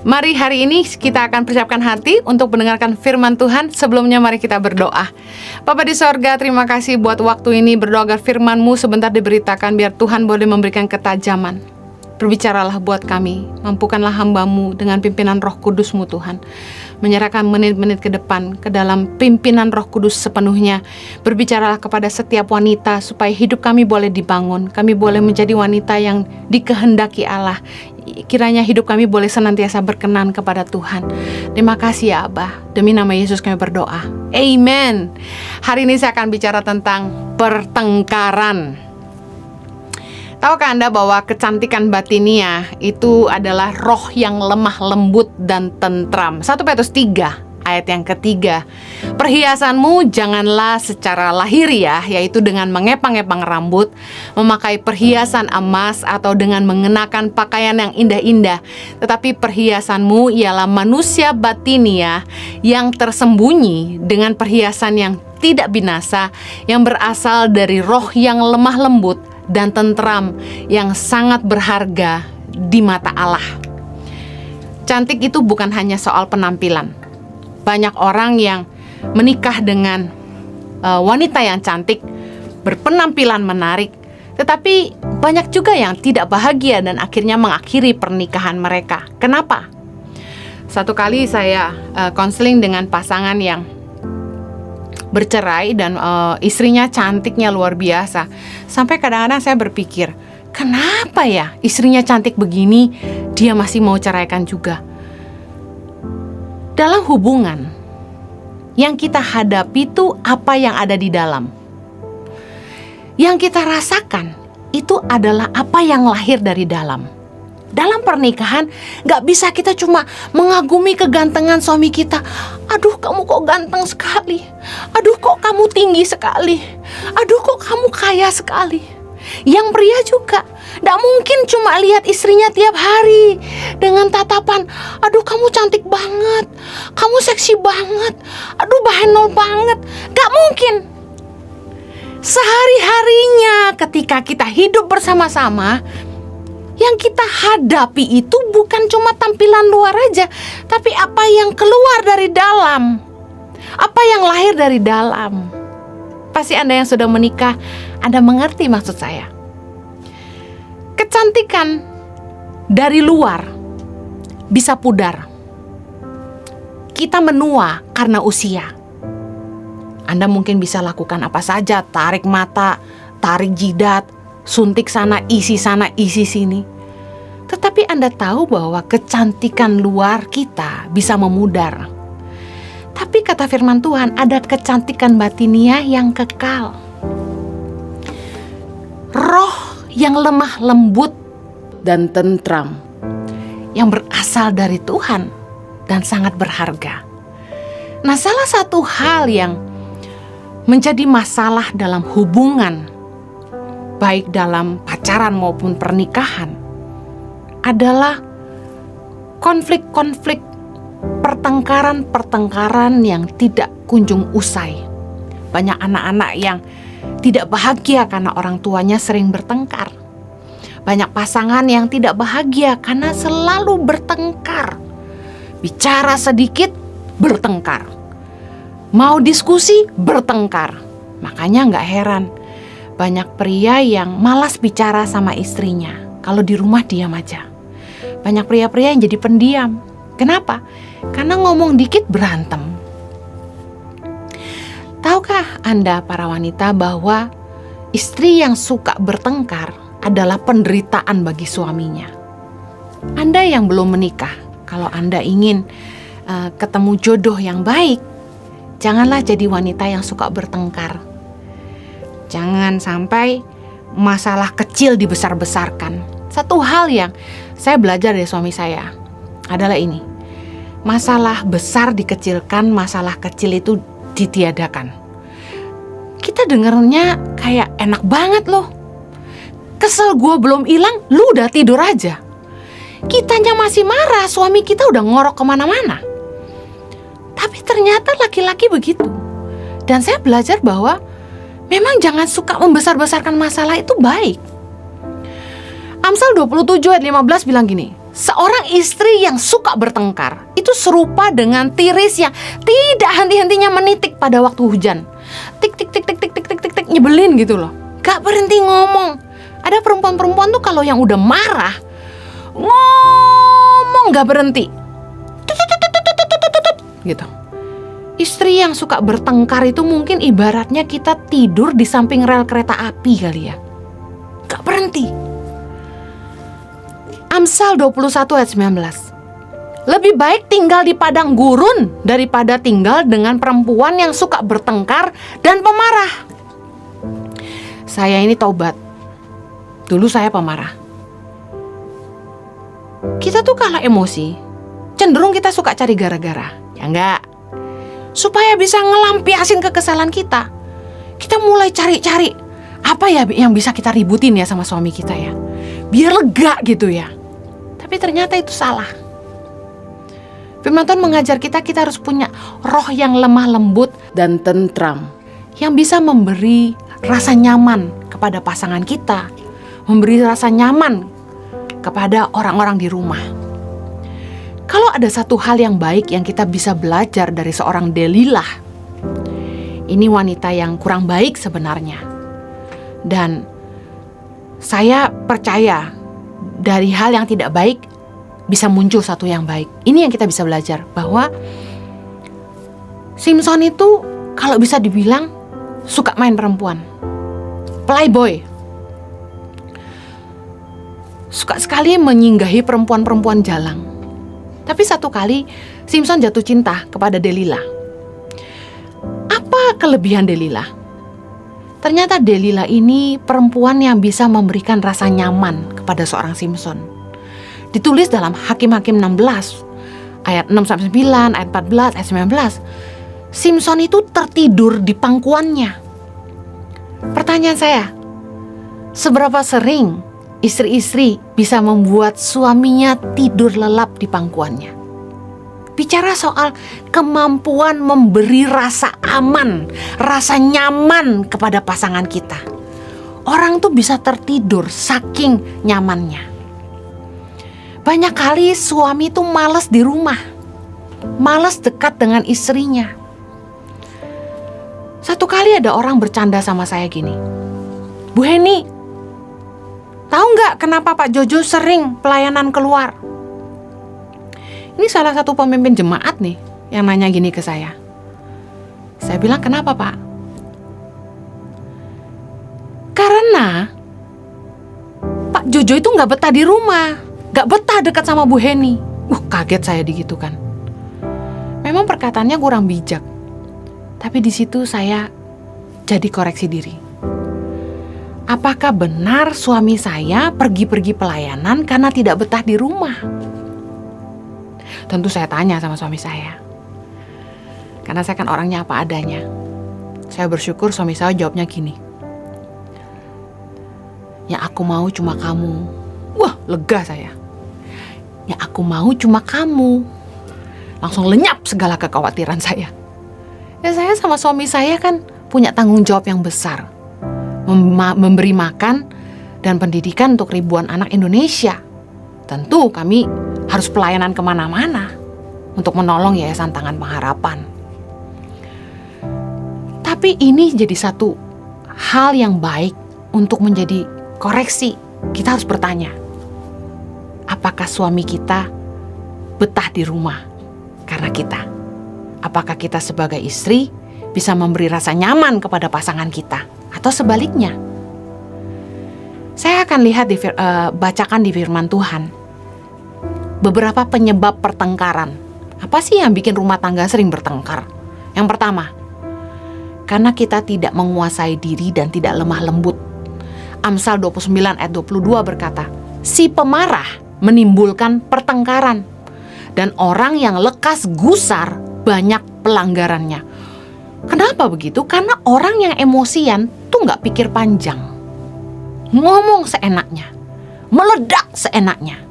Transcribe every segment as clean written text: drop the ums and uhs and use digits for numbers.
Mari hari ini kita akan persiapkan hati untuk mendengarkan firman Tuhan. Sebelumnya mari kita berdoa. Bapa di sorga, terima kasih buat waktu ini berdoa agar firman-Mu sebentar diberitakan, biar Tuhan boleh memberikan ketajaman. Berbicaralah buat kami, mampukanlah hamba-Mu dengan pimpinan Roh Kudus-Mu Tuhan. Menyerahkan menit-menit ke depan ke dalam pimpinan Roh Kudus sepenuhnya. Berbicaralah kepada setiap wanita supaya hidup kami boleh dibangun. Kami boleh menjadi wanita yang dikehendaki Allah. Kiranya hidup kami boleh senantiasa berkenan kepada Tuhan. Terima kasih ya Abah. Demi nama Yesus kami berdoa. Amen. Hari ini saya akan bicara tentang pertengkaran. Tahukah Anda bahwa kecantikan batinia itu adalah roh yang lemah lembut dan tentram? 1 Petrus 3 ayat yang ketiga. Perhiasanmu janganlah secara lahiriah, yaitu dengan mengepang-epang rambut, memakai perhiasan emas, atau dengan mengenakan pakaian yang indah-indah. Tetapi perhiasanmu ialah manusia batinia yang tersembunyi dengan perhiasan yang tidak binasa, yang berasal dari roh yang lemah lembut dan tentram, yang sangat berharga di mata Allah. Cantik itu bukan hanya soal penampilan. Banyak orang yang menikah dengan wanita yang cantik, berpenampilan menarik, tetapi banyak juga yang tidak bahagia dan akhirnya mengakhiri pernikahan mereka. Kenapa? Satu kali saya konseling dengan pasangan yang bercerai dan istrinya cantiknya luar biasa. Sampai kadang-kadang saya berpikir, kenapa ya istrinya cantik begini, dia masih mau ceraikan juga? Dalam hubungan, yang kita hadapi itu apa yang ada di dalam. Yang kita rasakan itu adalah apa yang lahir dari dalam. Dalam pernikahan, gak bisa kita cuma mengagumi kegantengan suami kita. Aduh, kamu kok ganteng sekali. Aduh, kok kamu tinggi sekali. Aduh, kok kamu kaya sekali. Yang pria juga gak mungkin cuma lihat istrinya tiap hari dengan tatapan, aduh kamu cantik banget, kamu seksi banget, aduh bahenol banget. Gak mungkin. Sehari-harinya ketika kita hidup bersama-sama, yang kita hadapi itu bukan cuma tampilan luar aja, tapi apa yang keluar dari dalam, apa yang lahir dari dalam. Pasti Anda yang sudah menikah, Anda mengerti maksud saya. Kecantikan dari luar bisa pudar. Kita menua karena usia. Anda mungkin bisa lakukan apa saja, tarik mata, tarik jidat, suntik sana, isi sini. Tetapi Anda tahu bahwa kecantikan luar kita bisa memudar. Tapi kata firman Tuhan, ada kecantikan batinia yang kekal. Roh yang lemah lembut dan tentram, yang berasal dari Tuhan dan sangat berharga. Nah, salah satu hal yang menjadi masalah dalam hubungan, baik dalam pacaran maupun pernikahan, adalah konflik-konflik, pertengkaran-pertengkaran yang tidak kunjung usai. Banyak anak-anak yang tidak bahagia karena orang tuanya sering bertengkar. Banyak pasangan yang tidak bahagia karena selalu bertengkar. Bicara sedikit, bertengkar. Mau diskusi, bertengkar. Makanya gak heran banyak pria yang malas bicara sama istrinya. Kalau di rumah diam aja. Banyak pria-pria yang jadi pendiam. Kenapa? Karena ngomong dikit berantem. Tahukah Anda para wanita bahwa istri yang suka bertengkar adalah penderitaan bagi suaminya? Anda yang belum menikah, kalau Anda ingin ketemu jodoh yang baik, janganlah jadi wanita yang suka bertengkar. Jangan sampai masalah kecil dibesar-besarkan. Satu hal yang saya belajar dari suami saya adalah ini. Masalah besar dikecilkan, masalah kecil itu ditiadakan. Kita dengernya kayak enak banget loh. Kesel gue belum hilang, lu udah tidur aja. Kitanya masih marah, suami kita udah ngorok kemana-mana. Tapi ternyata laki-laki begitu. Dan saya belajar bahwa memang jangan suka membesar-besarkan masalah itu baik. Amsal 27 ayat 15 bilang gini, Seorang istri yang suka bertengkar itu serupa dengan tiris yang tidak henti-hentinya menitik pada waktu hujan. Tik tik tik tik tik tik tik tik tik, nyebelin gitu loh. Gak berhenti ngomong. Ada perempuan-perempuan tuh kalau yang udah marah ngomong gak berhenti. Gitu. Istri yang suka bertengkar itu mungkin ibaratnya kita tidur di samping rel kereta api kali ya. Gak berhenti. Amsal 21 ayat 19. Lebih baik tinggal di padang gurun daripada tinggal dengan perempuan yang suka bertengkar dan pemarah. Saya ini taubat. Dulu saya pemarah. Kita tuh kalau emosi, cenderung kita suka cari gara-gara. Ya enggak? Supaya bisa ngelampiasin kekesalan kita, kita mulai cari-cari apa ya yang bisa kita ributin ya sama suami kita ya, biar lega gitu ya. Tapi ternyata itu salah. Firman Tuhan mengajar kita harus punya roh yang lemah lembut dan tentram, yang bisa memberi rasa nyaman kepada pasangan kita, memberi rasa nyaman kepada orang-orang di rumah. Kalau ada satu hal yang baik yang kita bisa belajar dari seorang Delilah, ini wanita yang kurang baik sebenarnya. Dan saya percaya dari hal yang tidak baik bisa muncul satu yang baik. Ini yang kita bisa belajar, bahwa Simson itu kalau bisa dibilang suka main perempuan, playboy, suka sekali menyinggahi perempuan-perempuan jalang. Tapi satu kali Simson jatuh cinta kepada Delilah. Apa kelebihan Delilah? Ternyata Delilah ini perempuan yang bisa memberikan rasa nyaman kepada seorang Simson. Ditulis dalam Hakim-Hakim 16 ayat 6-9, ayat 14, ayat 19. Simson itu tertidur di pangkuannya. Pertanyaan saya, seberapa sering istri-istri bisa membuat suaminya tidur lelap di pangkuannya? Bicara soal kemampuan memberi rasa aman, rasa nyaman kepada pasangan kita. Orang tuh bisa tertidur saking nyamannya. Banyak kali suami tuh malas di rumah, malas dekat dengan istrinya. Satu kali ada orang bercanda sama saya gini, Bu Heni, tahu nggak kenapa Pak Jojo sering pelayanan keluar? Ini salah satu pemimpin jemaat nih yang nanya gini ke saya. Saya bilang, kenapa Pak? Karena Pak Jojo itu gak betah di rumah, gak betah dekat sama Bu Heni. Kaget saya digitukan. Memang perkataannya kurang bijak, tapi di situ saya jadi koreksi diri. Apakah benar suami saya pergi-pergi pelayanan karena tidak betah di rumah? Tentu saya tanya sama suami saya, karena saya kan orangnya apa adanya. Saya bersyukur suami saya jawabnya gini, yang aku mau cuma kamu. Wah, lega saya. Yang aku mau cuma kamu. Langsung lenyap segala kekhawatiran saya. Ya, saya sama suami saya kan punya tanggung jawab yang besar, memberi makan dan pendidikan untuk ribuan anak Indonesia. Tentu kami harus pelayanan kemana-mana untuk menolong Yayasan Tangan Pengharapan. Tapi ini jadi satu hal yang baik untuk menjadi koreksi. Kita harus bertanya, apakah suami kita betah di rumah karena kita? Apakah kita sebagai istri bisa memberi rasa nyaman kepada pasangan kita? Atau sebaliknya? Saya akan lihat bacakan di firman Tuhan beberapa penyebab pertengkaran. Apa sih yang bikin rumah tangga sering bertengkar? Yang pertama, karena kita tidak menguasai diri dan tidak lemah lembut. Amsal 29 ayat 22 berkata, si pemarah menimbulkan pertengkaran, dan orang yang lekas gusar banyak pelanggarannya. Kenapa begitu? Karena orang yang emosian tuh gak pikir panjang, ngomong seenaknya, meledak seenaknya.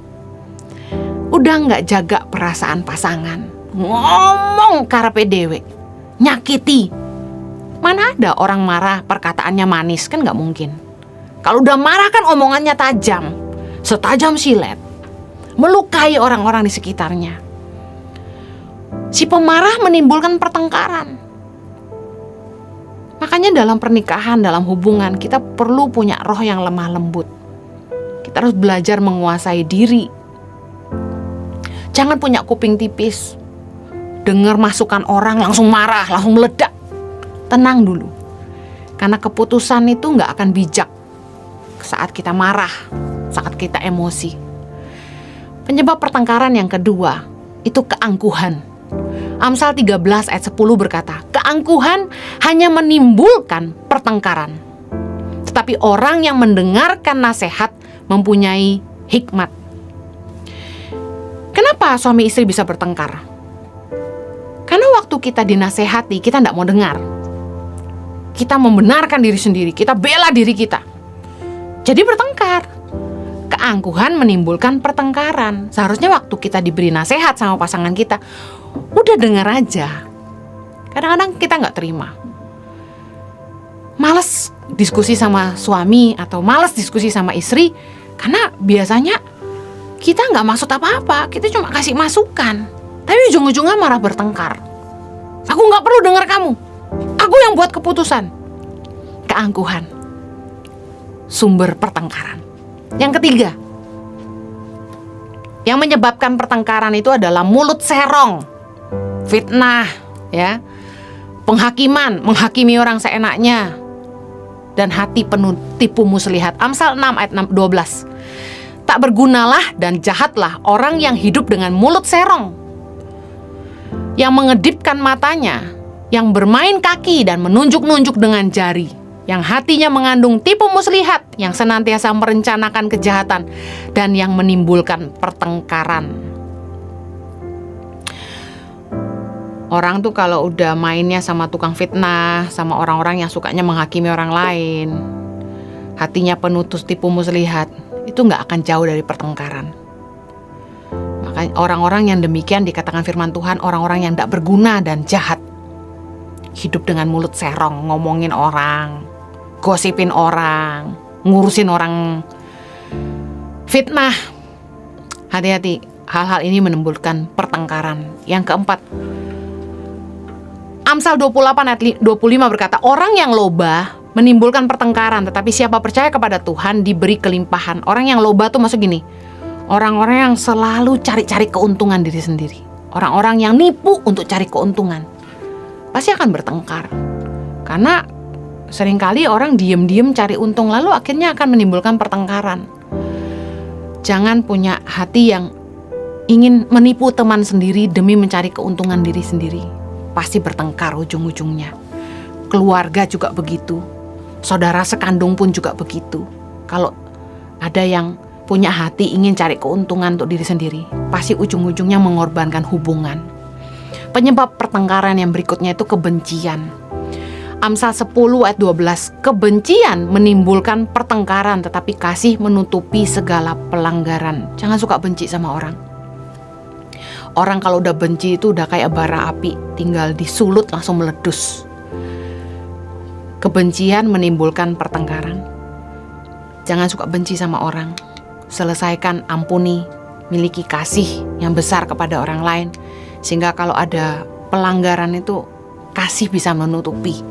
Udah gak jaga perasaan pasangan, ngomong karepe dewe, nyakiti. Mana ada orang marah perkataannya manis, kan gak mungkin. Kalau udah marah kan omongannya tajam, setajam silet. melukai orang-orang di sekitarnya. Si pemarah menimbulkan pertengkaran. Makanya dalam pernikahan, dalam hubungan, kita perlu punya roh yang lemah lembut. Kita harus belajar menguasai diri. Jangan punya kuping tipis. Dengar masukan orang langsung marah, langsung meledak. Tenang dulu. Karena keputusan itu gak akan bijak saat kita marah, saat kita emosi. Penyebab pertengkaran yang kedua itu keangkuhan. Amsal 13 ayat 10 berkata, keangkuhan hanya menimbulkan pertengkaran. Tetapi orang yang mendengarkan nasihat mempunyai hikmat. Kenapa suami istri bisa bertengkar? Karena waktu kita dinasehati, kita tidak mau dengar. Kita membenarkan diri sendiri, kita bela diri kita. Jadi bertengkar. Keangkuhan menimbulkan pertengkaran. Seharusnya waktu kita diberi nasihat sama pasangan kita, udah dengar aja. Kadang-kadang kita nggak terima. Males diskusi sama suami atau males diskusi sama istri, karena biasanya kita nggak maksud apa-apa, kita cuma kasih masukan. Tapi ujung-ujungnya malah bertengkar. Aku nggak perlu dengar kamu. Aku yang buat keputusan. Keangkuhan. Sumber pertengkaran. Yang ketiga, yang menyebabkan pertengkaran itu adalah mulut serong, fitnah, ya, penghakiman, menghakimi orang seenaknya, dan hati penuh tipu muslihat. Amsal 6 ayat 12. Tak bergunalah dan jahatlah orang yang hidup dengan mulut serong, yang mengedipkan matanya, yang bermain kaki dan menunjuk-nunjuk dengan jari, yang hatinya mengandung tipu muslihat, yang senantiasa merencanakan kejahatan, dan yang menimbulkan pertengkaran. Orang tuh kalau udah mainnya sama tukang fitnah, sama orang-orang yang sukanya menghakimi orang lain, hatinya penuh tipu muslihat, itu gak akan jauh dari pertengkaran. Makanya orang-orang yang demikian dikatakan firman Tuhan, orang-orang yang gak berguna dan jahat. Hidup dengan mulut serong, ngomongin orang, gosipin orang, ngurusin orang, fitnah. Hati-hati, hal-hal ini menimbulkan pertengkaran. Yang keempat, Amsal 28 ayat 25 berkata, orang yang loba menimbulkan pertengkaran, tetapi siapa percaya kepada Tuhan diberi kelimpahan. Orang yang loba tuh maksud gini, orang-orang yang selalu cari-cari keuntungan diri sendiri, orang-orang yang nipu untuk cari keuntungan, pasti akan bertengkar. Karena seringkali orang diem-diem cari untung, lalu akhirnya akan menimbulkan pertengkaran. Jangan punya hati yang ingin menipu teman sendiri demi mencari keuntungan diri sendiri. Pasti bertengkar ujung-ujungnya. Keluarga juga begitu. Saudara sekandung pun juga begitu. Kalau ada yang punya hati ingin cari keuntungan untuk diri sendiri, pasti ujung-ujungnya mengorbankan hubungan. Penyebab pertengkaran yang berikutnya itu kebencian. Amsal 10 ayat 12, kebencian menimbulkan pertengkaran, tetapi kasih menutupi segala pelanggaran. Jangan suka benci sama orang. Orang kalau udah benci itu udah kayak bara api, tinggal disulut langsung meledus. Kebencian menimbulkan pertengkaran. Jangan suka benci sama orang. Selesaikan, ampuni, miliki kasih yang besar kepada orang lain, sehingga kalau ada pelanggaran itu kasih bisa menutupi.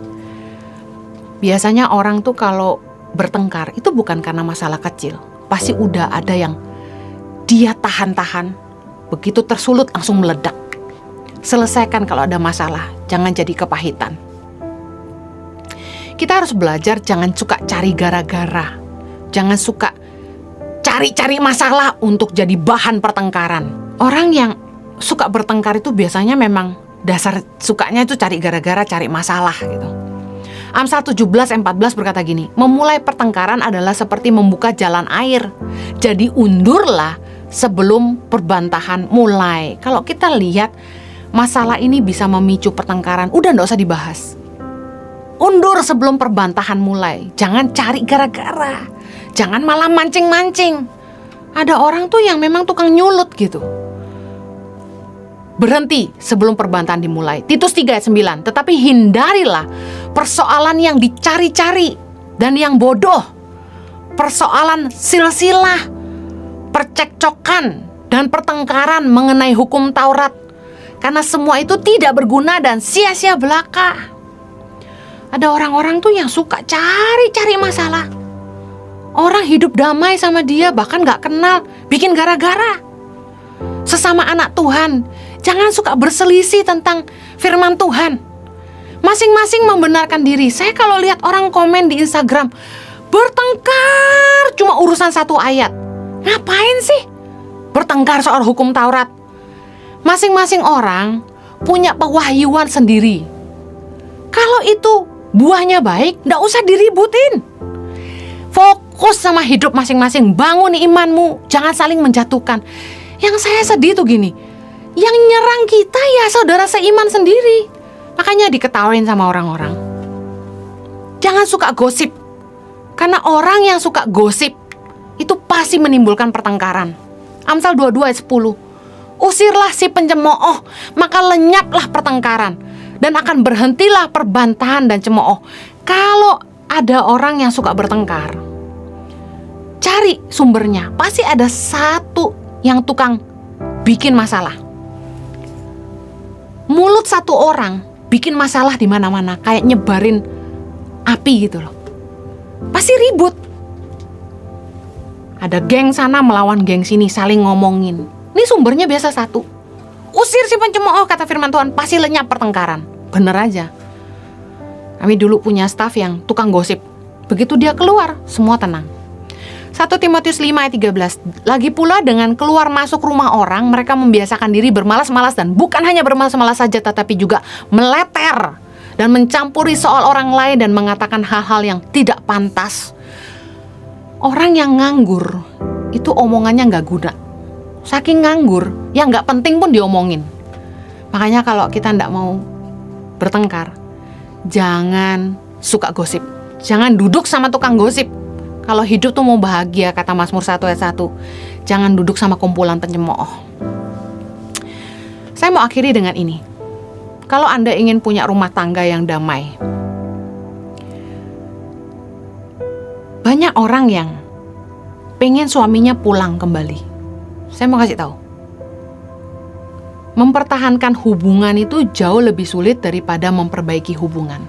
Biasanya orang tuh kalau bertengkar itu bukan karena masalah kecil, pasti udah ada yang dia tahan-tahan, begitu tersulut langsung meledak. Selesaikan kalau ada masalah, jangan jadi kepahitan. Kita harus belajar jangan suka cari gara-gara, jangan suka cari-cari masalah untuk jadi bahan pertengkaran. Orang yang suka bertengkar itu biasanya memang dasar sukanya itu cari gara-gara, cari masalah gitu. Amsal 17:14 berkata gini, memulai pertengkaran adalah seperti membuka jalan air. Jadi undurlah sebelum perbantahan mulai. Kalau kita lihat masalah ini bisa memicu pertengkaran, udah gak usah dibahas. Undur sebelum perbantahan mulai. Jangan cari gara-gara, jangan malah mancing-mancing. Ada orang tuh yang memang tukang nyulut gitu. Berhenti sebelum perbantahan dimulai. Titus 3 ayat 9. Tetapi hindarilah persoalan yang dicari-cari dan yang bodoh, persoalan silsilah, percekcokan dan pertengkaran mengenai hukum Taurat. Karena semua itu tidak berguna dan sia-sia belaka. Ada orang-orang tuh yang suka cari-cari masalah. Orang hidup damai sama dia, bahkan gak kenal, bikin gara-gara. Sesama anak Tuhan, jangan suka berselisih tentang firman Tuhan. Masing-masing membenarkan diri. Saya kalau lihat orang komen di Instagram, bertengkar cuma urusan satu ayat. Ngapain sih bertengkar soal hukum Taurat? Masing-masing orang punya pewahyuan sendiri. Kalau itu buahnya baik, gak usah diributin. Fokus sama hidup masing-masing, bangun imanmu, jangan saling menjatuhkan. Yang saya sedih tuh gini, yang nyerang kita ya saudara seiman sendiri. Makanya diketawain sama orang-orang. Jangan suka gosip. Karena orang yang suka gosip itu pasti menimbulkan pertengkaran. Amsal 22 ayat 10. Usirlah si pencemooh, maka lenyaplah pertengkaran, dan akan berhentilah perbantahan dan cemooh. Kalau ada orang yang suka bertengkar, cari sumbernya. Pasti ada satu yang tukang bikin masalah. Mulut satu orang bikin masalah di mana-mana, kayak nyebarin api gitu loh. Pasti ribut. Ada geng sana melawan geng sini, saling ngomongin. Ini sumbernya biasa satu. Usir si pencemooh, kata firman Tuhan, pasti lenyap pertengkaran. Bener aja. Kami dulu punya staf yang tukang gosip. Begitu dia keluar, semua tenang. 1 Timotius 5 ayat 13. Lagi pula dengan keluar masuk rumah orang, mereka membiasakan diri bermalas-malas, dan bukan hanya bermalas-malas saja, tetapi juga meleter dan mencampuri soal orang lain dan mengatakan hal-hal yang tidak pantas. Orang yang nganggur itu omongannya gak guna. Saking nganggur, yang gak penting pun diomongin. Makanya kalau kita gak mau bertengkar, jangan suka gosip. Jangan duduk sama tukang gosip. Kalau hidup tuh mau bahagia, kata Mazmur 1 ayat 1, jangan duduk sama kumpulan pencemooh. Saya mau akhiri dengan ini. Kalau Anda ingin punya rumah tangga yang damai, banyak orang yang pengen suaminya pulang kembali. Saya mau kasih tahu, mempertahankan hubungan itu jauh lebih sulit daripada memperbaiki hubungan.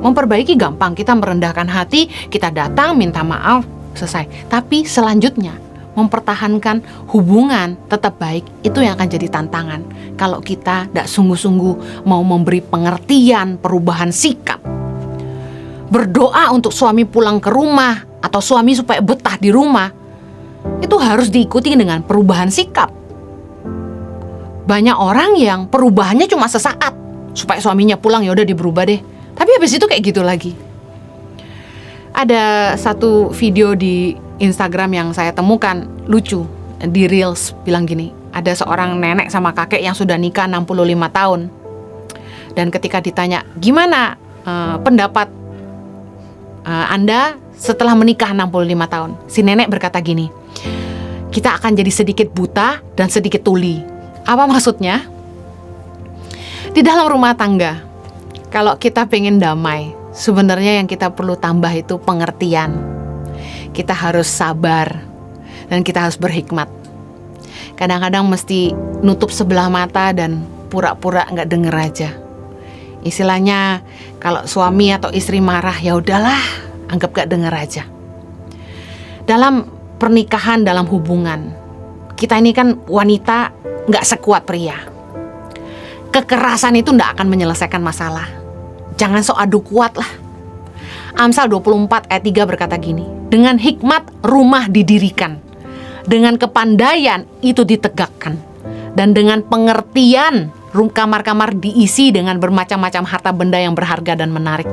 Memperbaiki gampang, kita merendahkan hati, kita datang, minta maaf, selesai. Tapi selanjutnya, mempertahankan hubungan tetap baik, itu yang akan jadi tantangan. Kalau kita tidak sungguh-sungguh mau memberi pengertian, perubahan sikap. Berdoa untuk suami pulang ke rumah, atau suami supaya betah di rumah, itu harus diikuti dengan perubahan sikap. Banyak orang yang perubahannya cuma sesaat, supaya suaminya pulang, ya udah diberubah deh. Tapi habis itu kayak gitu lagi. Ada satu video di Instagram yang saya temukan lucu, di Reels, bilang gini. Ada seorang nenek sama kakek yang sudah nikah 65 tahun. Dan ketika ditanya, gimana pendapat Anda setelah menikah 65 tahun? Si nenek berkata gini, kita akan jadi sedikit buta dan sedikit tuli. Apa maksudnya? Di dalam rumah tangga, kalau kita pengen damai, sebenarnya yang kita perlu tambah itu pengertian. Kita harus sabar dan kita harus berhikmat. Kadang-kadang mesti nutup sebelah mata dan pura-pura nggak denger aja. Istilahnya kalau suami atau istri marah, ya udahlah, anggap nggak denger aja. Dalam pernikahan, dalam hubungan, kita ini kan wanita nggak sekuat pria. Kekerasan itu nggak akan menyelesaikan masalah. Jangan sok adu kuat lah. Amsal 24 ayat 3 berkata gini, dengan hikmat rumah didirikan, dengan kepandaian itu ditegakkan, dan dengan pengertian kamar-kamar diisi dengan bermacam-macam harta benda yang berharga dan menarik.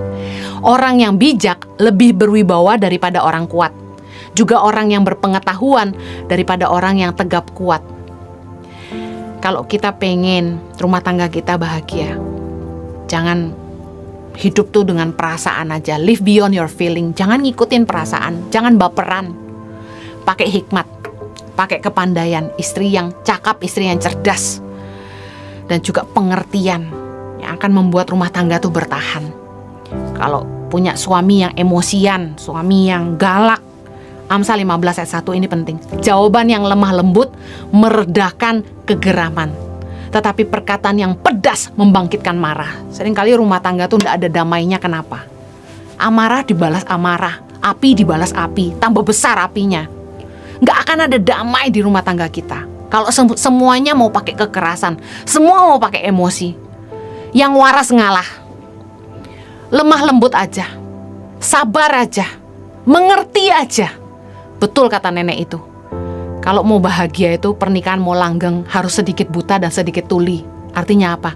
Orang yang bijak lebih berwibawa daripada orang kuat, juga orang yang berpengetahuan daripada orang yang tegap kuat. Kalau kita pengen rumah tangga kita bahagia, jangan hidup tuh dengan perasaan aja. Live beyond your feeling. Jangan ngikutin perasaan, jangan baperan. Pakai hikmat, pakai kepandaian. Istri yang cakap, istri yang cerdas, dan juga pengertian yang akan membuat rumah tangga tuh bertahan. Kalau punya suami yang emosian, suami yang galak, Amsal 15 ayat 1 ini penting. Jawaban yang lemah lembut meredakan kegeraman, tetapi perkataan yang pedas membangkitkan marah. Seringkali rumah tangga tuh tidak ada damainya. Kenapa? Amarah dibalas amarah, api dibalas api, tambah besar apinya. Nggak akan ada damai di rumah tangga kita kalau semuanya mau pakai kekerasan, semua mau pakai emosi. Yang waras ngalah. Lemah lembut aja, sabar aja, mengerti aja. Betul kata nenek itu. Kalau mau bahagia itu pernikahan mau langgeng harus sedikit buta dan sedikit tuli. Artinya apa?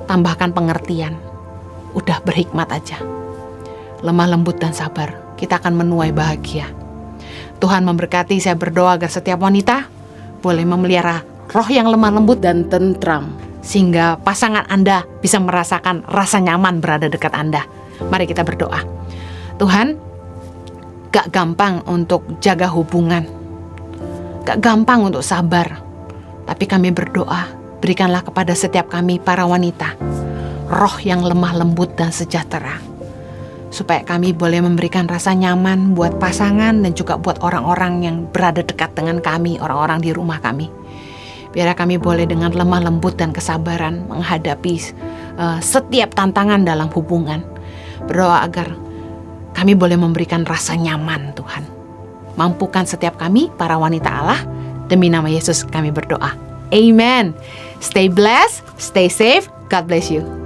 Tambahkan pengertian. Udah berhikmat aja. Lemah lembut dan sabar, kita akan menuai bahagia. Tuhan memberkati. Saya berdoa agar setiap wanita boleh memelihara roh yang lemah lembut dan tentram, sehingga pasangan Anda bisa merasakan rasa nyaman berada dekat Anda. Mari kita berdoa. Tuhan, gak gampang untuk jaga hubungan, gak gampang untuk sabar. Tapi kami berdoa, berikanlah kepada setiap kami para wanita roh yang lemah lembut dan sejahtera, supaya kami boleh memberikan rasa nyaman buat pasangan dan juga buat orang-orang yang berada dekat dengan kami, orang-orang di rumah kami. Biar kami boleh dengan lemah lembut dan kesabaran menghadapi setiap tantangan dalam hubungan. Berdoa agar kami boleh memberikan rasa nyaman, Tuhan. Mampukan setiap kami, para wanita Allah. Demi nama Yesus kami berdoa. Amen. Stay blessed, stay safe. God bless you.